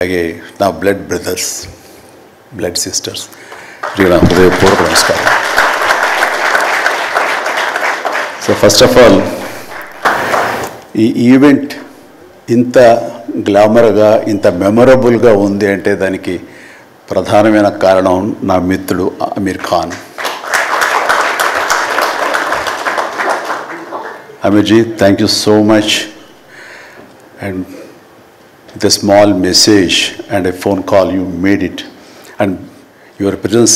అలాగే నా blood brothers, blood sisters, నా హృదయపూర్వక నమస్కారం. సో ఫస్ట్ ఆఫ్ ఆల్ ఈ ఈవెంట్ ఇంత గ్లామర్గా, ఇంత మెమొరబుల్గా ఉంది అంటే దానికి ప్రధానమైన కారణం నా మిత్రుడు అమీర్ ఖాన్. అమీర్జీ, thank you so much. And the small message and a phone call, you made it, and your presence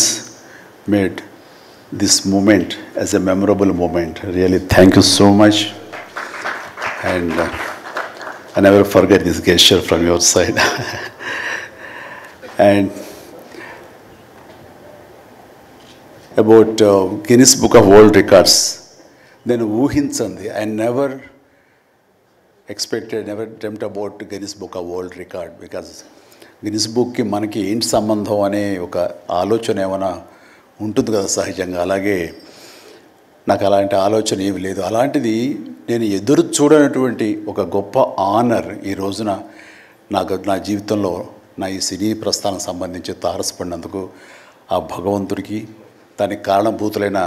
made this moment as a memorable moment. Really, thank you so much, and I never forget this gesture from your side. And about Guinness Book of World Records, then ఊహించండి, I never expected, never dreamt about Guinness Book of World Record, because Guinness Bookకి మనకి ఏంటి సంబంధం అనే ఒక ఆలోచన ఏమైనా ఉంటుంది కదా సహజంగా. అలాగే నాకు అలాంటి ఆలోచన ఏమి లేదు. అలాంటిది నేను ఎదురు చూడనటువంటి ఒక గొప్ప ఆనర్ ఈ రోజున నా జీవితంలో నా ఈ సినీ ప్రస్థానం సంబంధించి తారసపడినందుకు ఆ భగవంతుడికి, దానికి కారణభూతులైన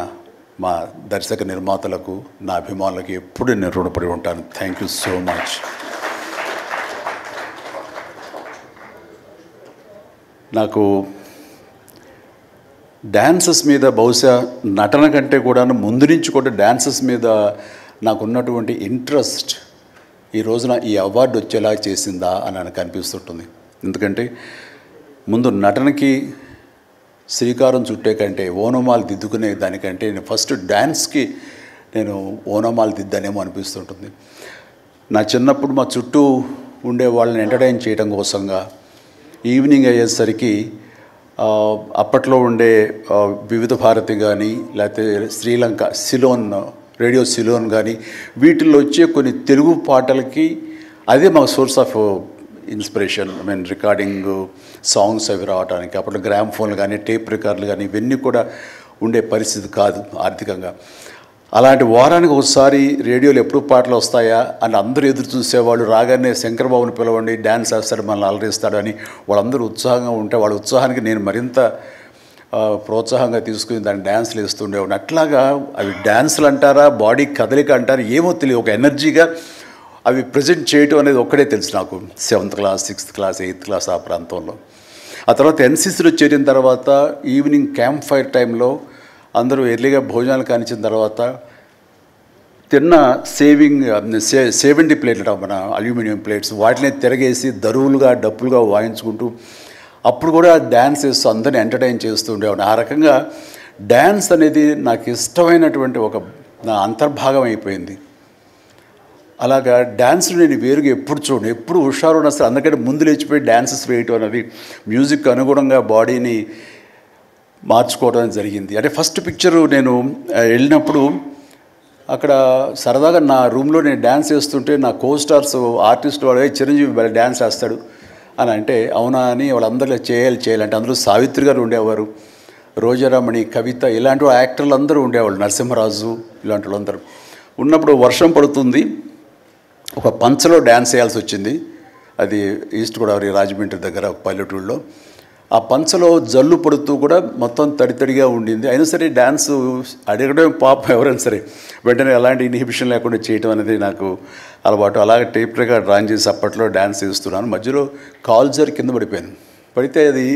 మా దర్శక నిర్మాతలకు, నా అభిమానులకు ఎప్పుడు నేను రుణపడి ఉంటాను. Thank you so much. నాకు డ్యాన్సెస్ మీద, బహుశా నటన కంటే కూడా ముందు నుంచి కూడా డ్యాన్సెస్ మీద నాకున్నటువంటి ఇంట్రెస్ట్ ఈ రోజున ఈ అవార్డు వచ్చేలా చేసిందా అని నాకు అనిపిస్తుంటుంది. ఎందుకంటే ముందు నటనకి శ్రీకారం చుట్టే కంటే, ఓనమాలు దిద్దుకునే దానికంటే నేను ఫస్ట్ డ్యాన్స్కి నేను ఓనమాలు దిద్దానేమో అనిపిస్తుంటుంది. నా చిన్నప్పుడు మా చుట్టూ ఉండే వాళ్ళని ఎంటర్టైన్ చేయడం కోసంగా ఈవినింగ్ అయ్యేసరికి అప్పట్లో ఉండే వివిధ భారతి కానీ, లేకపోతే శ్రీలంక సిలోన్, రేడియో సిలోన్ కానీ, వీటిల్లో వచ్చే కొన్ని తెలుగు పాటలకి అదే మా source of inspiration. I mean recording songs అవి రావడానికి. అప్పుడు గ్రామ్ ఫోన్లు కానీ, టేప్ రికార్డులు కానీ ఇవన్నీ కూడా ఉండే పరిస్థితి కాదు ఆర్థికంగా. అలాంటి వారానికి ఒకసారి రేడియోలో ఎప్పుడు పాటలు వస్తాయా అని అందరూ ఎదురు చూసేవాళ్ళు. రాగానే శంకర్బాబుని పిలవండి, డ్యాన్స్ వేస్తాడు, మనల్ని అలరిస్తాడు అని వాళ్ళందరూ ఉత్సాహంగా ఉంటే, వాళ్ళ ఉత్సాహానికి నేను మరింత ప్రోత్సాహంగా తీసుకుని దాన్ని డ్యాన్స్లు వేస్తుండేవాడిని. అట్లాగా అవి డ్యాన్సులు అంటారా, బాడీ కదలిక అంటారా ఏమో తెలియదు, ఒక ఎనర్జీగా అవి ప్రజెంట్ చేయటం అనేది ఒక్కడే తెలుసు నాకు. 7th class, 6th class, 8th class ఆ ప్రాంతంలో. ఆ తర్వాత ఎన్సీసీలో చేరిన తర్వాత ఈవినింగ్ క్యాంప్ ఫైర్ టైంలో అందరూ ఎర్లీగా భోజనాలు కానిచ్చిన తర్వాత తిన్న 70 ప్లేట్లు మన అల్యూమినియం ప్లేట్స్, వాటిని తిరగేసి దరువులుగా, డప్పులుగా వాయించుకుంటూ అప్పుడు కూడా డ్యాన్స్ వేస్తూ అందరిని ఎంటర్టైన్ చేస్తూ ఉండేవాడిని. ఆ రకంగా డ్యాన్స్ అనేది నాకు ఇష్టమైనటువంటి ఒక నా అంతర్భాగం అయిపోయింది. అలాగా డ్యాన్స్లు నేను వేరుగా ఎప్పుడు చూడను, ఎప్పుడు హుషారు ఉన్నా సరే అందుకంటే ముందు లేచిపోయి డ్యాన్సెస్ వేయటం అనేది మ్యూజిక్ అనుగుణంగా బాడీని మార్చుకోవడం జరిగింది. అంటే ఫస్ట్ పిక్చరు నేను వెళ్ళినప్పుడు అక్కడ సరదాగా నా రూమ్లో నేను డ్యాన్స్ వేస్తుంటే నా కోస్టార్స్ ఆర్టిస్ట్ వాడు చిరంజీవి డ్యాన్స్ వేస్తాడు అని అంటే అవునా అని వాళ్ళందరూ చేయాలంటే అందులో సావిత్రి గారు ఉండేవారు, రోజారామణి, కవిత, ఇలాంటి యాక్టర్లు అందరూ ఉండేవాళ్ళు, నరసింహరాజు ఇలాంటి వాళ్ళందరూ ఉన్నప్పుడు వర్షం పడుతుంది. ఒక పంచలో డ్యాన్స్ చేయాల్సి వచ్చింది. అది ఈస్ట్ గోదావరి రాజమండ్రి దగ్గర ఒక పల్లెటూళ్ళలో. ఆ పంచలో జల్లు పడుతూ కూడా మొత్తం తడితడిగా ఉండింది. అయినా సరే డ్యాన్స్ అడగడం పాపం ఎవరైనా సరే వెంటనే ఎలాంటి ఇన్హిబిషన్ లేకుండా చేయటం అనేది నాకు అలవాటు. అలాగే టేప్ రికార్డ్ డ్రాయింగ్ చేసి అప్పట్లో డ్యాన్స్ చేస్తున్నాను. మధ్యలో కాల్ జారి కింద పడిపోయాను. పడితే అది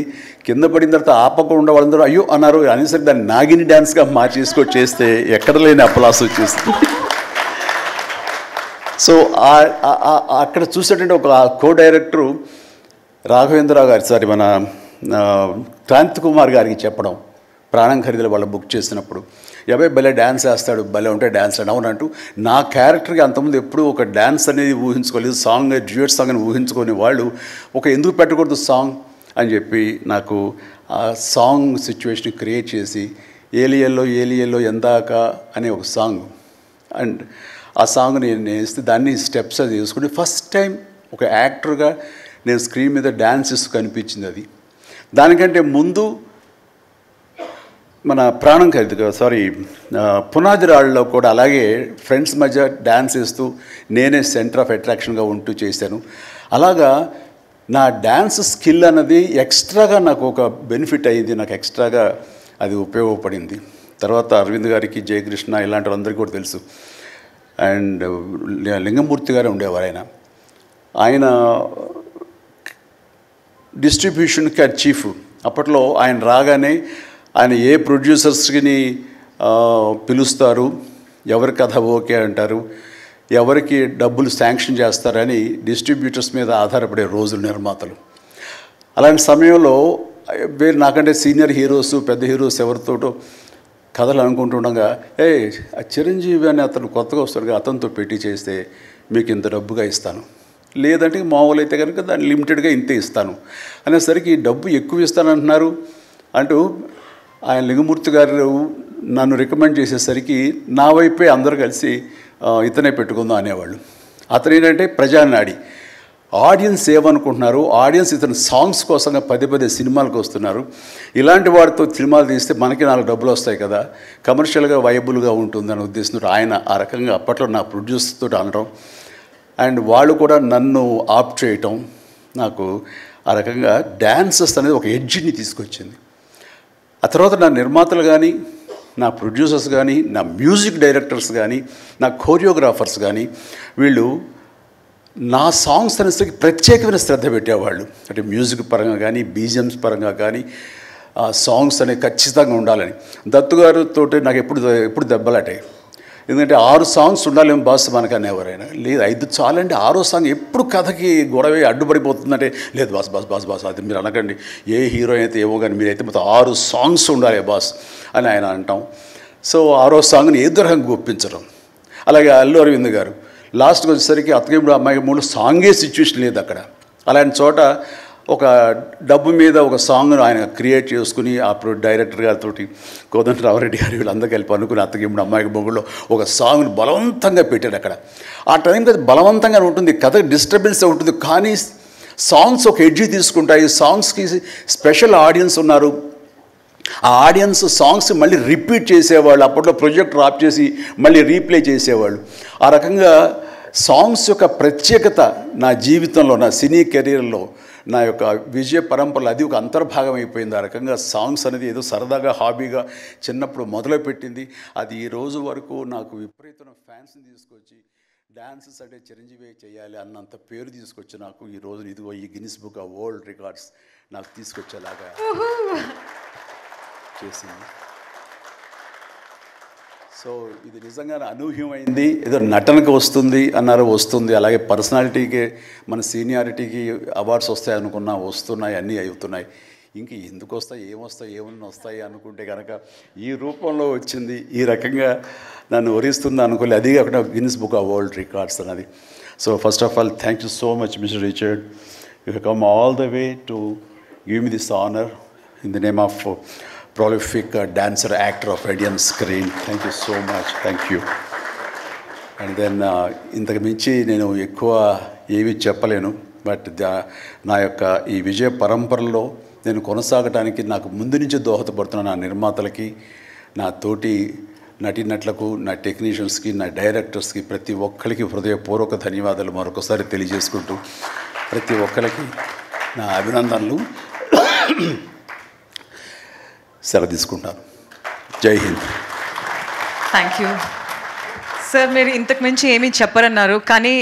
కింద పడిన తర్వాత ఆపకుండా వాళ్ళందరూ అయ్యో అన్నారు. అయినా సరే దాన్ని నాగిని డ్యాన్స్గా మార్చేసుకొని చేస్తే ఎక్కడ లేని అప్పలాస్ వచ్చేస్తుంది. సో అక్కడ చూసేటంటే ఒక కో డైరెక్టరు రాఘవేంద్రరావు గారి, సారీ మన క్రాంతి కుమార్ గారికి చెప్పడం, ప్రాణం ఖరీదులు వాళ్ళు బుక్ చేసినప్పుడు, ఎవై భలే డ్యాన్స్ వేస్తాడు, భలే ఉంటే డ్యాన్స్ అని అవునంటూ నా క్యారెక్టర్కి అంతకుముందు ఎప్పుడూ ఒక డ్యాన్స్ అనేది ఊహించుకోలేదు. సాంగ్, డ్యూయట్ సాంగ్ అని ఊహించుకొని వాళ్ళు ఒక ఎందుకు పెట్టకూడదు సాంగ్ అని చెప్పి నాకు ఆ సాంగ్ సిచ్యువేషన్ క్రియేట్ చేసి ఏలియల్లో ఎందాక అనే ఒక సాంగ్, అండ్ ఆ సాంగ్ నేను వేస్తే దాన్ని స్టెప్స్ అది వేసుకుంటే ఫస్ట్ టైం ఒక యాక్టర్గా నేను స్క్రీన్ మీద డ్యాన్స్ చేస్తూ కనిపించింది. అది దానికంటే ముందు మన ప్రాణం ఖరీదు, సారీ పునాది రాళ్ళలో కూడా అలాగే ఫ్రెండ్స్ మధ్య డ్యాన్స్ వేస్తూ నేనే సెంటర్ ఆఫ్ అట్రాక్షన్గా ఉంటూ చేశాను. అలాగా నా డ్యాన్స్ స్కిల్ అన్నది ఎక్స్ట్రాగా నాకు ఒక బెనిఫిట్ అయ్యింది, నాకు ఎక్స్ట్రాగా అది ఉపయోగపడింది. తర్వాత అరవింద్ గారికి, జయకృష్ణ ఇలాంటి వాళ్ళందరికీ కూడా తెలుసు. అండ్ లింగమూర్తి గారు ఉండేవారు. ఆయన డిస్ట్రిబ్యూషన్కి అది చీఫ్. అప్పట్లో ఆయన రాగానే ఆయన ఏ ప్రొడ్యూసర్స్ని పిలుస్తారు, ఎవరి కథ ఓకే అంటారు, ఎవరికి డబ్బులు శాంక్షన్ చేస్తారని డిస్ట్రిబ్యూటర్స్ మీద ఆధారపడే రోజులు నిర్మాతలు. అలాంటి సమయంలో వేరు నాకంటే సీనియర్ హీరోస్, పెద్ద హీరోస్ ఎవరితోటో కథలు అనుకుంటుండగా, ఆ చిరంజీవి అని అతను కొత్తగా వస్తాడుగా, అతనితో పెట్టి చేస్తే మీకు ఇంత డబ్బుగా ఇస్తాను, లేదంటే మామూలు అయితే కనుక దాన్ని లిమిటెడ్గా ఇంతే ఇస్తాను అనేసరికి డబ్బు ఎక్కువ ఇస్తానంటున్నారు అంటూ ఆయన లింగమూర్తి గారు నన్ను రికమెండ్ చేసేసరికి నా వైపే అందరూ కలిసి ఇతనే పెట్టుకుందాం అనేవాళ్ళు. అతను ఏంటంటే ప్రజానాడి, ఆడియన్స్ ఏమనుకుంటున్నారు, ఆడియన్స్ ఇతను సాంగ్స్ కోసంగా పదే సినిమాలకు వస్తున్నారు, ఇలాంటి వాడితో సినిమాలు తీస్తే మనకి 4 డబ్బులు వస్తాయి కదా, కమర్షియల్గా వైబుల్గా ఉంటుందని ఉద్దేశంతో ఆయన ఆ రకంగా అప్పట్లో నా ప్రొడ్యూసర్తో అనడం, అండ్ వాళ్ళు కూడా నన్ను ఆప్ చేయటం నాకు ఆ రకంగా డ్యాన్సెస్ అనేది ఒక ఎడ్జిని తీసుకొచ్చింది. ఆ తర్వాత నా నిర్మాతలు కానీ, నా ప్రొడ్యూసర్స్ కానీ, నా మ్యూజిక్ డైరెక్టర్స్ కానీ, నా కోరియోగ్రాఫర్స్ కానీ వీళ్ళు నా సాంగ్స్ అనేసరికి ప్రత్యేకమైన శ్రద్ధ పెట్టేవాళ్ళు. అంటే మ్యూజిక్ పరంగా కానీ, బీజిఎమ్స్ పరంగా కానీ ఆ సాంగ్స్ అనేవి ఖచ్చితంగా ఉండాలని. దత్తు గారితో నాకు ఎప్పుడు దెబ్బలాటాయి. ఎందుకంటే 6 సాంగ్స్ ఉండాలేమో బాస్ మనకు అనేవారైనా, లేదు 5 చాలండి, 6వ సాంగ్ ఎప్పుడు కథకి గొడవ అడ్డుపడిపోతుందంటే, లేదు బాస్ బాస్ బాస్ బాస్ అది మీరు అనకండి, ఏ హీరో అయితే ఏమో కానీ మీరైతే మొత్తం 6 సాంగ్స్ ఉండాలి బాస్ అని ఆయన అంటాం. సో 6వ సాంగ్ని ఏ రకంగా ఒప్పించడం. అలాగే అల్లు అరవింద్ గారు లాస్ట్కి వచ్చేసరికి అత్తగేముడు అమ్మాయి 3 సాంగే సిచ్యువేషన్ లేదు అక్కడ. అలాంటి చోట ఒక డబ్బు మీద ఒక సాంగ్ను ఆయన క్రియేట్ చేసుకుని ఆ డైరెక్టర్ గారితో కోదండరామరెడ్డి గారు వీళ్ళందరూ కలిపి అనుకుని అత్తగేముడు అమ్మాయికి మొగుళ్ళు ఒక సాంగ్ను బలవంతంగా పెట్టాడు అక్కడ. ఆ టైంకి అది బలవంతంగా ఉంటుంది, కథ డిస్టర్బెన్స్ ఉంటుంది, కానీ సాంగ్స్ ఒక ఎడ్జి తీసుకుంటాయి. సాంగ్స్కి స్పెషల్ ఆడియన్స్ ఉన్నారు. ఆ ఆడియన్స్ సాంగ్స్ మళ్ళీ రిపీట్ చేసేవాళ్ళు. అప్పట్లో ప్రొజెక్టర్ ఆఫ్ చేసి మళ్ళీ రీప్లే చేసేవాళ్ళు. ఆ రకంగా సాంగ్స్ యొక్క ప్రత్యేకత నా జీవితంలో, నా సినీ కెరీర్లో, నా యొక్క విజయ పరంపరలో అది ఒక అంతర్భాగం అయిపోయింది. ఆ రకంగా సాంగ్స్ అనేది ఏదో సరదాగా హాబీగా చిన్నప్పుడు మొదలుపెట్టింది. అది ఈ రోజు వరకు నాకు విపరీతమైన ఫ్యాన్స్ని తీసుకొచ్చి డాన్సెస్ అంటే చిరంజీవి చేయాలి అన్నంత పేరు తీసుకొచ్చి నాకు ఈ రోజు ఇదిగో ఈ Guinness book of world records నాకు తీసుకొచ్చేలాగా చేసింది. సో ఇది నిజంగా అనూహ్యమైంది. ఏదో నటనకు వస్తుంది అన్నారు, వస్తుంది. అలాగే పర్సనాలిటీకి, మన సీనియారిటీకి అవార్డ్స్ వస్తాయి అనుకున్నా వస్తున్నాయి, అన్నీ అవుతున్నాయి. ఇంక ఎందుకు వస్తాయి, ఏమన్నా వస్తాయి అనుకుంటే కనుక ఈ రూపంలో వచ్చింది. ఈ రకంగా నన్ను వరిస్తుంది అనుకోలే. అది కాకుండా Guinness book of world records అన్నది. So first of all thank you so much mister Richard. You have come all the way to give me this honour in the name of prolific dancer, actor of Indian screen. Thank you so much. Thank you. And then ఇంతకు మించి నేను ఎక్కువ ఏమీ చెప్పలేను. But నా యొక్క ఈ విజయ పరంపరలో నేను కొనసాగడానికి నాకు ముందు నుంచి దోహదపడుతున్న నా నిర్మాతలకి, నా తోటి నటీనటులకు, నా టెక్నీషియన్స్కి, నా డైరెక్టర్స్కి, ప్రతి ఒక్కరికి హృదయపూర్వక ధన్యవాదాలు మరొకసారి తెలియజేసుకుంటూ ప్రతి ఒక్కరికి నా అభినందనలు సెలవు తీసుకుంటాను. జై హింద్. Thank you sir. మీరు ఇంతకు మించి ఏమీ చెప్పరన్నారు, కానీ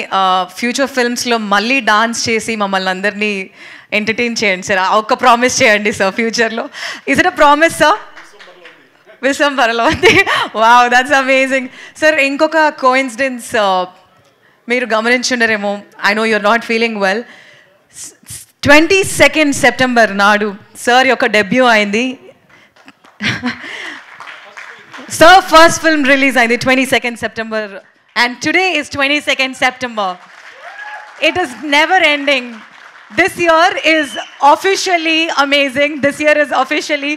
ఫ్యూచర్ ఫిల్మ్స్లో మళ్ళీ డాన్స్ చేసి మమ్మల్ని అందరినీ ఎంటర్టైన్ చేయండి సార్. ఒక్క ప్రామిస్ చేయండి సార్ ఫ్యూచర్లో. Is it a promise sir? విశ్వంబరలో ఉంది. Wow, that's amazing sir. ఇంకొక కోఇన్సిడెన్స్ మీరు గమనించుండరేమో, I know you're not feeling well. 22nd September నాడు సార్ యొక్క డెబ్యూ అయింది. Sir, first film release on the 22nd September, and today is 22nd September. It is never ending. This year is officially amazing. This year is officially